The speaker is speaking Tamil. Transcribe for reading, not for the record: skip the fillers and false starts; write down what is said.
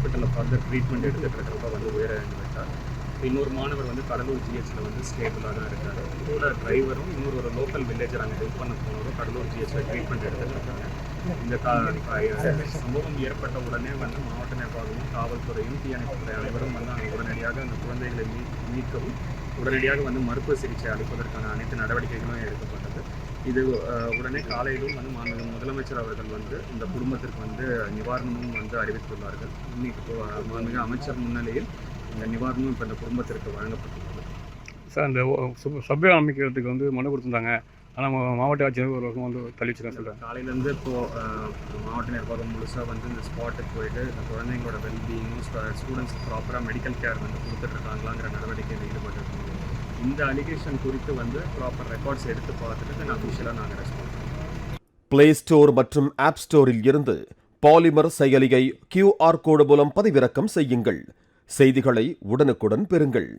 ஹாஸ்பிட்டலில் ஃபர்தர் ட்ரீட்மெண்ட் எடுத்துகிட்டு இருக்கிறப்ப வந்து உயிரிழந்துவிட்டார். இன்னொரு மாணவர் வந்து கடலூர் ஜிஹெச்சில் வந்து ஸ்டேபிளாக தான் இருக்கார். இதோட டிரைவரும் ஒரு லோக்கல் வில்லேஜர் அங்கே ஹெல்ப் பண்ண போனவரும் கடலூர் ஜிஹெச்சில் ட்ரீட்மெண்ட் எடுத்துகிட்டு இருக்காங்க. இந்த சம்பவம் ஏற்பட்ட உடனே வந்து மாவட்ட நிர்வாகமும் காவல்துறையும் தீயணைப்புத்துறை அனைவரும் வந்து அங்கே உடனடியாக அந்த குழந்தைகளை மீட்கவும் உடனடியாக வந்து மருத்துவ சிகிச்சை அளிப்பதற்கான அனைத்து நடவடிக்கைகளும் எடுக்கப்பட்டது. இது உடனே காலையிலும் வந்து முதலமைச்சர் அவர்கள் வந்து இந்த குடும்பத்திற்கு வந்து நிவாரணமும் வந்து அறிவித்துள்ளார்கள். இன்னைக்கு மாண்புமிகு அமைச்சர் முன்னிலையில் இந்த நிவாரணமும் இப்போ இந்த குடும்பத்திற்கு வழங்கப்பட்டுள்ளது. சார், இந்த சபை அமைக்கிறதுக்கு வந்து மனு கொடுத்துருந்தாங்க. ஆனால் மாவட்ட ஆட்சியர் ஒரு வருஷம் வந்து தள்ளி வச்சுருக்காங்க. சொல்கிறேன், காலையிலேருந்து இப்போது மாவட்ட நிர்வாகம் முழுசாக வந்து இந்த ஸ்பாட்டுக்கு போயிட்டு இந்த குழந்தைங்களோட வெல்பீயிங்கும் ஸ்டூடெண்ட்ஸ் ப்ராப்பராக மெடிக்கல் கேர் வந்து கொடுத்துட்ருக்காங்களாங்கிற நடவடிக்கையில் ஈடுபட்டுருக்கோம். இந்த அலிகேஷன் குறித்து வந்து ப்ராப்பர் ரெக்கார்ட்ஸ் எடுத்து பார்த்துட்டு அஃபிஷியலாக நாங்கள் ரெஸ்பான்ஸ் பண்ணுவோம். பிளே ஸ்டோர் மற்றும் ஆப் ஸ்டோரில் இருந்து பாலிமர் செயலியை QR கோடு மூலம் பதிவிறக்கம் செய்யுங்கள். செய்திகளை உடனுக்குடன் பெறுங்கள்.